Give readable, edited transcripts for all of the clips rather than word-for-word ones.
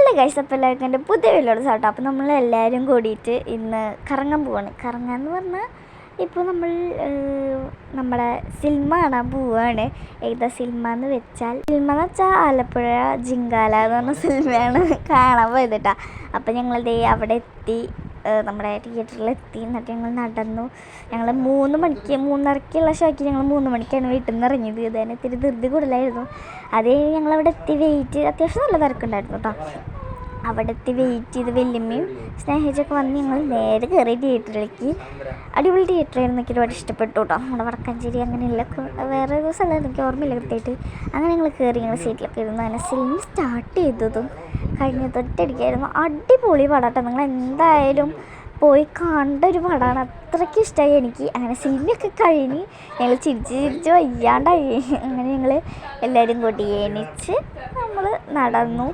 Hello guys, അപ്പോൾ എല്ലാവർക്കും എൻ്റെ പുതിയ വീഡിയോയുടെ സാട്ടോ. അപ്പോൾ നമ്മളെല്ലാവരും കൂടിയിട്ട് ഇന്ന് കറങ്ങാൻ പോവാണ്. കറങ്ങാന്ന് പറഞ്ഞാൽ ഇപ്പോൾ നമ്മുടെ സിനിമ കാണാൻ പോവുകയാണ്. ഏതാ സിനിമ എന്ന് വെച്ചാൽ ആലപ്പുഴ ജിങ്കാല എന്ന് പറഞ്ഞ സിനിമയാണ് കാണാൻ പോയത് കേട്ടോ. അപ്പോൾ ഞങ്ങളിതേ അവിടെ എത്തി, നമ്മുടെ തിയേറ്ററിലെത്തി. എന്നിട്ട് ഞങ്ങൾ നടന്നു. ഞങ്ങൾ 3:30ക്കുള്ള ഷോയ്ക്ക് ഞങ്ങൾ 3 മണിക്കാണ് വീട്ടിൽ നിന്ന് ഇറങ്ങിയത്. ഇത് തന്നെ ഇത്തിരി ധൃതി കൂടുതലായിരുന്നു. അതേ ഞങ്ങളവിടെ എത്തി അത്യാവശ്യം നല്ല തിരക്കുണ്ടായിരുന്നു കേട്ടോ. അവിടെ എത്തി വെയിറ്റ് ചെയ്ത് വല്യമ്മയും സ്നേഹിച്ചൊക്കെ വന്ന് ഞങ്ങൾ നേരെ കയറി തിയേറ്ററിലേക്ക്. അടിപൊളി തിയേറ്ററായിരുന്നു, എനിക്ക് ഒരുപാട് ഇഷ്ടപ്പെട്ടു കേട്ടോ. നമ്മുടെ വടക്കാഞ്ചേരി അങ്ങനെയുള്ള വേറെ ഒരു സ്ഥലം എനിക്ക് ഓർമ്മയില്ല കൃത്യമായിട്ട്. അങ്ങനെ ഞങ്ങൾ കയറി ഞങ്ങൾ സീറ്റിലൊക്കെ ഇരുന്നു. അങ്ങനെ സിനിമ സ്റ്റാർട്ട് ചെയ്തതും കഴിഞ്ഞ തൊട്ടടിക്കായിരുന്നു. അടിപൊളി പടാട്ടോ, നിങ്ങൾ എന്തായാലും പോയി കണ്ട ഒരു പടമാണ്. അത്രയ്ക്ക് ഇഷ്ടമായി എനിക്ക്. അങ്ങനെ സിനിമയൊക്കെ കഴിഞ്ഞ് ഞങ്ങൾ ചിരിച്ച് വയ്യാണ്ടായി. അങ്ങനെ ഞങ്ങൾ എല്ലാവരും കൂടി എണീച്ച് നമ്മൾ നടന്നു.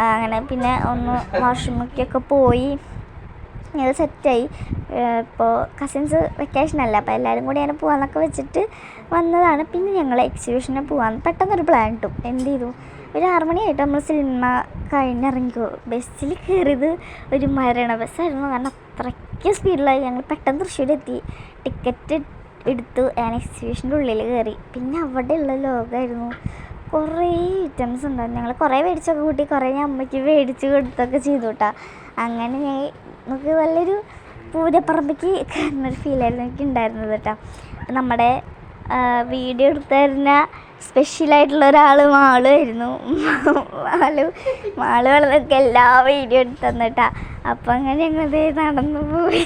അങ്ങനെ പിന്നെ ഒന്ന് വാഷ്റൂമിലേക്കൊക്കെ പോയി ഞങ്ങൾ സെറ്റായി. ഇപ്പോൾ കസിൻസ് വെക്കേഷനല്ല, അപ്പോൾ എല്ലാവരും കൂടി അങ്ങനെ പോകാമെന്നൊക്കെ വെച്ചിട്ട് വന്നതാണ്. പിന്നെ ഞങ്ങൾ എക്സിബിഷന് പോകാമെന്ന് പെട്ടെന്നൊരു പ്ലാൻ ഇട്ടു. എന്ത് ചെയ്തു, ഒരു 6 മണിയായിട്ട് നമ്മൾ സിനിമ കഴിഞ്ഞിറങ്ങിക്കോ. ബസ്സിൽ കയറിയത് ഒരു മരണ ബസ്സായിരുന്നു, കാരണം അത്രയ്ക്ക് സ്പീഡിലായി. ഞങ്ങൾ പെട്ടെന്ന് തൃശ്ശൂരെത്തി, ടിക്കറ്റ് എടുത്തു, ഞാൻ എക്സിബിഷൻ്റെ ഉള്ളിൽ കയറി. പിന്നെ അവിടെയുള്ള ലോകമായിരുന്നു. കുറേ ഐറ്റംസ് ഉണ്ടായിരുന്നു. ഞങ്ങൾ കുറേ മേടിച്ചൊക്കെ കൂട്ടി, കുറേ ഞാൻ അമ്മയ്ക്ക് മേടിച്ച് കൊടുത്തൊക്കെ ചെയ്തു കേട്ടോ. അങ്ങനെ നമുക്ക് നല്ലൊരു പൂരപ്പറമ്പയ്ക്ക് കയറുന്നൊരു ഫീലായിരുന്നു എനിക്ക് ഉണ്ടായിരുന്നത് കേട്ടോ. നമ്മുടെ വീഡിയോ എടുത്തു തരുന്ന സ്പെഷ്യലായിട്ടുള്ള ഒരാൾ മാളുമായിരുന്നു. മാള് വളർന്നൊക്കെ എല്ലാ വീഡിയോ എടുത്ത് തന്നിട്ടാ. അപ്പം അങ്ങനെ ഞങ്ങളത് നടന്നു പോയി.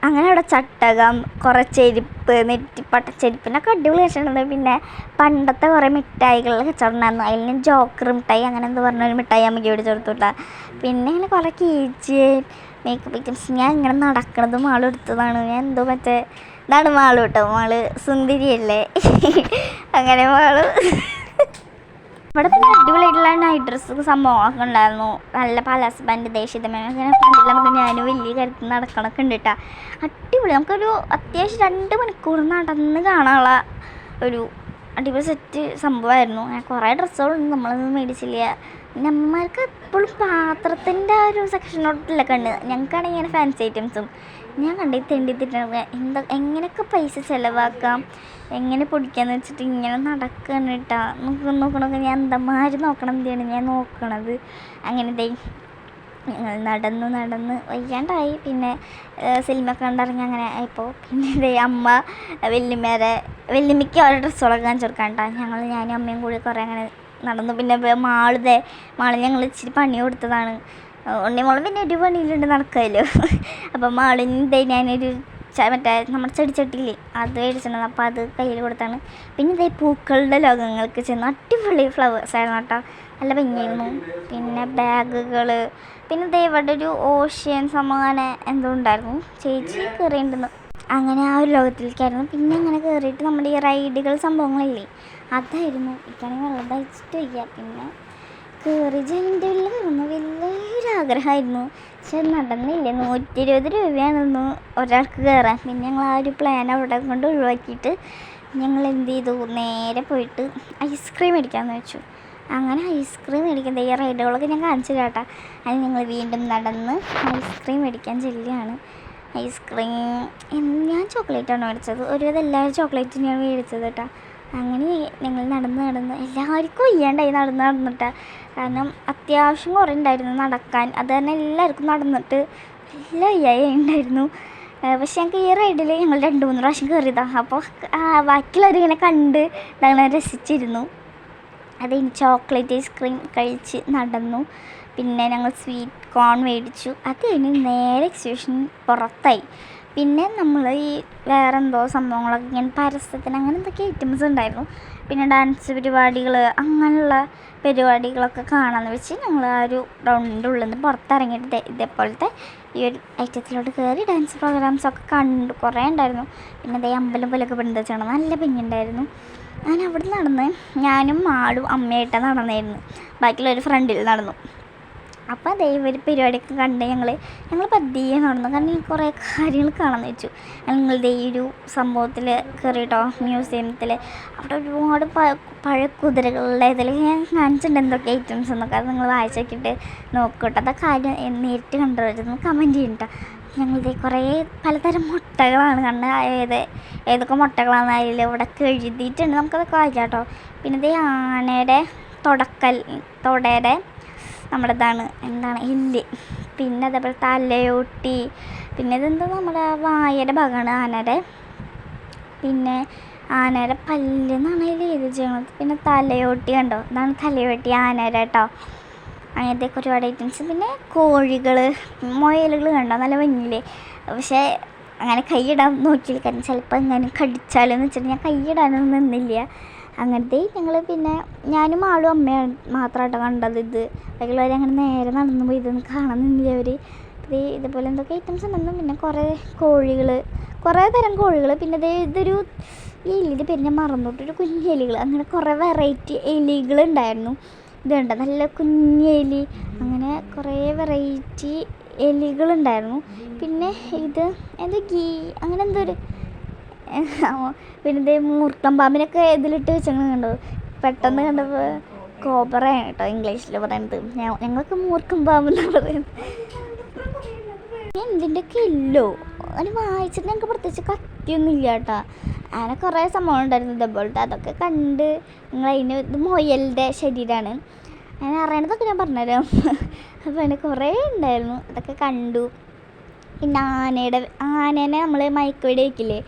അങ്ങനെ അവിടെ ചട്ടകം, കുറേ ചെരുപ്പ്, നെറ്റിപ്പട്ടച്ചെരുപ്പിനൊക്കെ അടിപൊളി കച്ചവടം. പിന്നെ പണ്ടത്തെ കുറേ മിഠായികളുടെ കച്ചവടം ഉണ്ടായിരുന്നു. അതിൽ ഞാൻ ജോക്കർ മിഠായി അങ്ങനെ എന്താ പറഞ്ഞൊരു മിഠായി അമ്മയ്ക്ക് മേടിച്ച് കൊടുത്തുട്ടാ. പിന്നെ ഇങ്ങനെ കുറേ കീച്ച് മേക്കപ്പ് ഐറ്റംസ്. ഞാൻ ഇങ്ങനെ നടക്കുന്നത് മാളും എടുത്തതാണ്. ഞാൻ എന്തോ ഇതാണ് മാള് കേട്ടോ, മാള് സുന്ദരിയല്ലേ. അങ്ങനെ മാള് ഇവിടെ പിന്നെ അടിപൊളിയായിട്ടുള്ള നൈറ്റ് ഡ്രസ്സ് സംഭവങ്ങളൊക്കെ ഉണ്ടായിരുന്നു. നല്ല പാലാസ് ബാൻഡ്, ദേശീയതമേ അങ്ങനെ ഫ്രണ്ടിൽ നമുക്ക് ഞാനും വലിയ കരുത്ത് നടക്കണമൊക്കെ ഉണ്ട് കേട്ടോ. അടിപൊളി, നമുക്കൊരു അത്യാവശ്യം 2 മണിക്കൂർ നടന്ന് കാണാനുള്ള ഒരു അടിപൊളി സെറ്റ് സംഭവമായിരുന്നു. ഞാൻ കുറേ ഡ്രസ്സുകളുണ്ട്, നമ്മളൊന്നും മേടിച്ചില്ല. നമ്മൾക്ക് എപ്പോഴും പാത്രത്തിൻ്റെ ആ ഒരു സെക്ഷനോട്ടില്ല കണ്ട്. ഞങ്ങൾക്കാണെങ്കിൽ ഇങ്ങനെ ഫാൻസി ഐറ്റംസും ഞാൻ തെണ്ടിത്തിട്ട് എങ്ങനെയൊക്കെ പൈസ ചിലവാക്കാം, എങ്ങനെ പൊടിക്കാന്ന് വെച്ചിട്ട് ഇങ്ങനെ നടക്കണം കേട്ടോ. നോക്കണമൊക്കെ ഞാൻ എന്തമാര് നോക്കണം എന്താണ് ഞാൻ നോക്കണത്. അങ്ങനെ ഞങ്ങൾ നടന്ന് വയ്യാണ്ടായി. പിന്നെ സിനിമ കണ്ടിറങ്ങി അങ്ങനെ ആയപ്പോൾ പിന്നെ അമ്മ വല്യമ്മയ്ക്ക് ഓരോ ഡ്രസ്സുകളൊക്കെ കാണിച്ചു കൊടുക്കാൻ കേട്ടോ. ഞാനും അമ്മയും കൂടി കുറേ അങ്ങനെ നടന്നു. പിന്നെ മാള് ഞങ്ങൾ ഇച്ചിരി പണി കൊടുത്തതാണ്. ഉണ്ണിമോളും പിന്നെ ഒരു പണിയിലുണ്ട് നടക്കുമല്ലോ. അപ്പം മാളിന് ഞാനൊരു മറ്റേ നമ്മുടെ ചെടിച്ചട്ടിയില്ലേ അത് മേടിച്ചിട്ടുണ്ട്. അപ്പോൾ അത് കയ്യിൽ കൊടുത്താണ്. പിന്നെ പൂക്കളുടെ ലോകങ്ങൾക്ക് ചെന്ന് അടിപൊളി ഫ്ലവേഴ്സ് ആയിരുന്നു കേട്ടോ, നല്ല ഭംഗിയായിരുന്നു. പിന്നെ ബാഗുകൾ, പിന്നെ ഇവിടെ ഒരു ഓഷ്യൻ സമാനം എന്തോ ഉണ്ടായിരുന്നു, ചേച്ചി കയറിയിട്ടുണ്ടെന്ന്. അങ്ങനെ ആ ഒരു ലോകത്തിലേക്കായിരുന്നു. പിന്നെ അങ്ങനെ കയറിയിട്ട് നമ്മുടെ ഈ റൈഡുകൾ സംഭവങ്ങളില്ലേ അതായിരുന്നു. എനിക്കാണെങ്കിൽ വെള്ളം തയ്ച്ചിട്ട് വയ്യ. പിന്നെ കയറി ജയിൻ്റെ ഉള്ളിൽ കയറുന്നു വലിയൊരാഗ്രഹമായിരുന്നു, പക്ഷെ നടന്നില്ല. 120 രൂപയാണെന്ന് ഒരാൾക്ക് കയറാൻ. പിന്നെ ഞങ്ങൾ ആ ഒരു പ്ലാൻ അവിടെ കൊണ്ട് ഒഴിവാക്കിയിട്ട് ഞങ്ങൾ എന്ത് ചെയ്തു, നേരെ പോയിട്ട് ഐസ്ക്രീം മേടിക്കാമെന്ന് വെച്ചു. അങ്ങനെ ഐസ്ക്രീം മേടിക്കാൻ ഈ റൈഡുകളൊക്കെ ഞാൻ കാണിച്ചു കേട്ടാ. അത് ഞങ്ങൾ വീണ്ടും നടന്ന് ഐസ്ക്രീം മേടിക്കാൻ ചെല്ലുകയാണ്. ഐസ്ക്രീം ഞാൻ ചോക്ലേറ്റാണ് മേടിച്ചത്. ഒരുവിധം എല്ലാവരും ചോക്ലേറ്റിനെയാണ് മേടിച്ചത് കേട്ടോ. അങ്ങനെ ഞങ്ങൾ നടന്ന് എല്ലാവർക്കും വയ്യാണ്ടായി നടന്നിട്ടാ. കാരണം അത്യാവശ്യം കുറേ ഉണ്ടായിരുന്നു നടക്കാൻ. അത് തന്നെ എല്ലാവർക്കും നടന്നിട്ട് നല്ല വയ്യായി ഉണ്ടായിരുന്നു. പക്ഷെ ഞങ്ങൾക്ക് ഈ റൈഡിൽ ഞങ്ങൾ 2-3 പ്രാവശ്യം കയറിയതാണ്. അപ്പോൾ ബാക്കിയുള്ളവരിങ്ങനെ കണ്ട് ഞങ്ങൾ രസിച്ചിരുന്നു. അത് ചോക്ലേറ്റ് ഐസ്ക്രീം കഴിച്ച് നടന്നു. പിന്നെ ഞങ്ങൾ സ്വീറ്റ് കോൺ മേടിച്ചു. അത് കഴിഞ്ഞ് നേരെ എക്സിബിഷൻ പുറത്തായി. പിന്നെ നമ്മൾ ഈ വേറെ എന്തോ സംഭവങ്ങളൊക്കെ ഇങ്ങനെ പരസ്യത്തിന് അങ്ങനെ എന്തൊക്കെ ഐറ്റംസ് ഉണ്ടായിരുന്നു. പിന്നെ ഡാൻസ് പരിപാടികൾ അങ്ങനെയുള്ള പരിപാടികളൊക്കെ കാണാമെന്ന് വെച്ച് ഞങ്ങൾ ആ ഒരു റൗണ്ടിൻ്റെ ഉള്ളിൽ നിന്ന് പുറത്തിറങ്ങിയിട്ട് ഇതേപോലത്തെ ഈ ഒരു ഐറ്റത്തിലോട്ട് കയറി ഡാൻസ് പ്രോഗ്രാംസൊക്കെ കണ്ടു. കുറേ ഉണ്ടായിരുന്നു. പിന്നെ അമ്പലം പോലെയൊക്കെ പെടുന്നതാണ്, നല്ല ഭംഗിയുണ്ടായിരുന്നു. ഞാൻ അവിടെ നടന്ന് ഞാനും മാളും അമ്മയായിട്ടാണ് നടന്നായിരുന്നു. ബാക്കിയുള്ളൊരു ഫ്രണ്ടിൽ നടന്നു. അപ്പോൾ അതേ ഒരു പരിപാടിയൊക്കെ കണ്ട് ഞങ്ങൾ പതിയെ നടന്നു. കാരണം കുറേ കാര്യങ്ങൾ കാണാമെന്ന് വെച്ചു. ഞങ്ങളുടെ ഈ ഒരു സംഭവത്തിൽ കയറിയിട്ടോ, മ്യൂസിയത്തിൽ. അവിടെ ഒരുപാട് പഴയ കുതിരകളുടെ ഇതിൽ ഞാൻ കാണിച്ചിട്ടുണ്ട് എന്തൊക്കെ ഐറ്റംസ് എന്നൊക്കെ. അത് നിങ്ങൾ വായിച്ച് നോക്കിയിട്ട് നോക്കട്ടോ. അതൊക്കെ കാര്യം നേരിട്ട് കണ്ടുവരുന്നു കമൻറ്റ് ചെയ്യട്ടോ. ഞങ്ങളുടെ കുറേ പലതരം മുട്ടകളാണ് കണ്ട്. ഏതൊക്കെ മുട്ടകളാണെന്ന് അതിൽ ഇവിടെ എഴുതിയിട്ടുണ്ട്. നമുക്കതൊക്കെ വായിക്കാം കേട്ടോ. പിന്നെ ഇത് ആനയുടെ തൊടയുടെ നമ്മുടേതാണ് എന്താണ് എല്ല്. പിന്നെ അതേപോലെ തലയോട്ടി. പിന്നെ ഇതെന്താ നമ്മുടെ വായയുടെ ഭാഗമാണ് ആനയുടെ. പിന്നെ ആനയുടെ പല്ലെന്നാണ് അതിൽ എഴുതി ചെയ്യണത്. പിന്നെ തലയോട്ടി കണ്ടോ, ഇതാണ് തലയോട്ടി ആനയുടെ കേട്ടോ. അങ്ങനത്തെ ഒരുപാട് ഐറ്റംസ്. പിന്നെ കോഴികൾ, മുയലുകൾ കണ്ടോ, നല്ല ഭംഗിയില്ലേ. പക്ഷേ അങ്ങനെ കൈയിടാൻ നോക്കിയില്ല, കാരണം ചിലപ്പോൾ എങ്ങനെ കടിച്ചാലോന്ന് വെച്ചിട്ട് ഞാൻ കൈയിടാനൊന്നും നിന്നില്ല. അങ്ങനത്തെ ഞങ്ങൾ പിന്നെ ഞാനും ആളും അമ്മയും മാത്രമായിട്ടോ കണ്ടത്. ബാക്കിയുള്ളവർ അങ്ങനെ നേരെ നടന്നു പോയി ഇതൊന്നും കാണാൻ നിന്നില്ല അവർ. ഇതുപോലെ എന്തൊക്കെ ഐറ്റംസ് ഉണ്ടെന്നും. പിന്നെ കുറേ തരം കോഴികൾ. പിന്നെ ഇതൊരു എലിയുടെ പേര് ഞാൻ മറന്നിട്ടൊരു കുഞ്ഞ് എലികൾ, അങ്ങനെ കുറേ വെറൈറ്റി എലികളുണ്ടായിരുന്നു. ഇതുണ്ട് നല്ല കുഞ്ഞെലി, അങ്ങനെ കുറേ വെറൈറ്റി എലികളുണ്ടായിരുന്നു. പിന്നെ ഇത് അങ്ങനെ എന്തോ ഒരു പിന്നെ മൂർക്കം പാമ്പിനൊക്കെ ഇതിലിട്ട് വെച്ചങ്ങനെ കണ്ടോ. പെട്ടെന്ന് കണ്ടപ്പോൾ കോബ്രയാണ് കേട്ടോ ഇംഗ്ലീഷിൽ പറയുന്നത്. ഞങ്ങൾക്ക് മൂർക്കം പാമ്പെന്നാണ് പറയുന്നത്. എന്തിൻ്റെയൊക്കെ ഇല്ലോ അതിന് വായിച്ചിട്ട് ഞങ്ങൾക്ക് പ്രത്യേകിച്ച് കത്തിയൊന്നും ഇല്ല കേട്ടോ. അങ്ങനെ കുറേ സംഭവം ഉണ്ടായിരുന്നു ഇതേപോലത്തെ. അതൊക്കെ കണ്ട് ഇത് മുയലിൻ്റെ ശരീരമാണ്. ഞാൻ അറിയണതൊക്കെ ഞാൻ പറഞ്ഞുതരാം. അപ്പോൾ അതിന് കുറേ ഉണ്ടായിരുന്നു, അതൊക്കെ കണ്ടു. പിന്നെ ആനേനെ നമ്മൾ മയക്കുവെടി വയ്ക്കില്ലേ,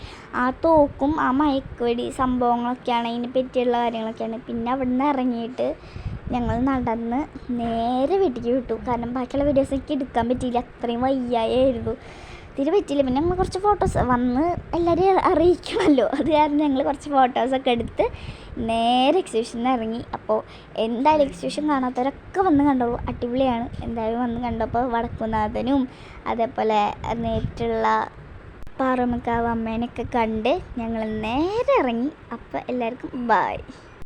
ആ തോക്കും ആ മയക്കുവെടി സംഭവങ്ങളൊക്കെയാണ്, അതിനെ പറ്റിയുള്ള കാര്യങ്ങളൊക്കെയാണ്. പിന്നെ അവിടെ നിന്ന് ഇറങ്ങിയിട്ട് ഞങ്ങൾ നടന്ന് നേരെ വീട്ടിലേക്ക് വിട്ടു. കാരണം ബാക്കിയുള്ള വീഡിയോസ് എനിക്ക് എടുക്കാൻ പറ്റിയില്ല, അത്രയും വയ്യായിരുന്നു, തീരെ പറ്റിയില്ല. പിന്നെ ഞങ്ങൾ കുറച്ച് ഫോട്ടോസ് വന്ന് എല്ലാവരെയും അറിയിക്കണമല്ലോ, അത് കാരണം ഞങ്ങൾ കുറച്ച് ഫോട്ടോസൊക്കെ എടുത്ത് നേരെ എക്സിബിഷനിൽ ഇറങ്ങി. അപ്പോൾ എന്തായാലും എക്സിബിഷൻ കാണാത്തവരൊക്കെ വന്ന് കണ്ടോളൂ, അടിപൊളിയാണ്. എന്തായാലും വന്ന് കണ്ടപ്പോൾ വടക്കുംനാഥനും അതേപോലെ നേരിട്ടുള്ള പാറമേക്കാവ് അമ്മേനെയൊക്കെ കണ്ട് ഞങ്ങൾ നേരെ ഇറങ്ങി. അപ്പോൾ എല്ലാവർക്കും ബായ്.